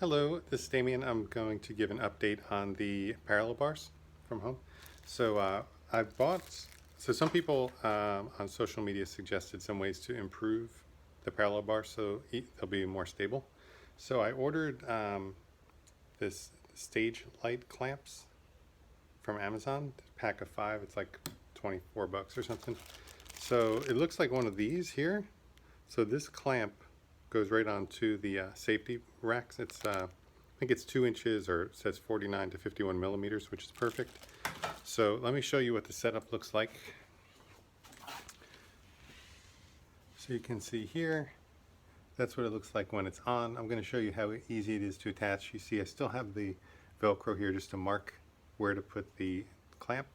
Hello, this is Damien. I'm going to give an update on the parallel bars from home. So some people on social media suggested some ways to improve the parallel bar so they'll be more stable. So I ordered this stage light clamps from Amazon, pack of 5. It's like 24 bucks or something. So it looks like one of these here. So this clamp goes right onto the safety racks. It's I think it's 2 inches, or it says 49 to 51 millimeters, which is perfect. So let me show you what the setup looks like. So you can see here, that's what it looks like when it's on. I'm going to show you how easy it is to attach. You see I still have the Velcro here just to mark where to put the clamp.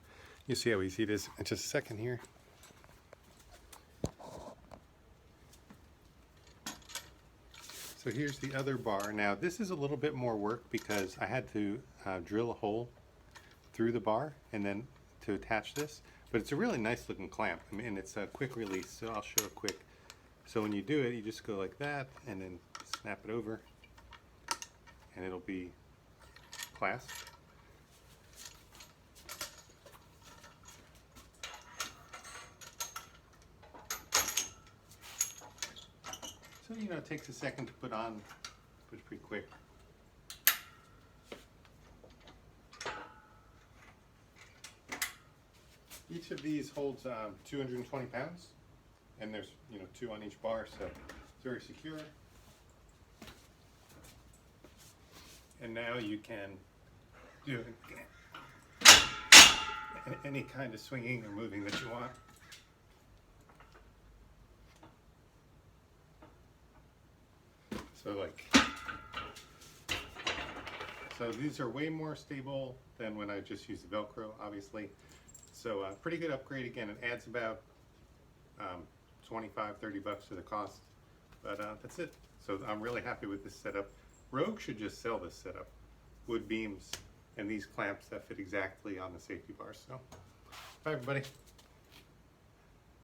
You see how easy it is in just a second here. So here's the other bar. Now this is a little bit more work because I had to drill a hole through the bar and then to attach this, but it's a really nice looking clamp. I mean, it's a quick release, so I'll show it quick. So when you do it, you just go like that and then snap it over and it'll be clasped. So, you know, it takes a second to put on, but it's pretty quick. Each of these holds 220 pounds, and there's, you know, 2 on each bar, so it's very secure. And now you can do any kind of swinging or moving that you want. So these are way more stable than when I just used the Velcro, obviously. So pretty good upgrade. Again, it adds about 25-30 bucks to the cost, but that's it. So I'm really happy with this setup. Rogue should just sell this setup. Wood beams and these clamps that fit exactly on the safety bars. So bye everybody.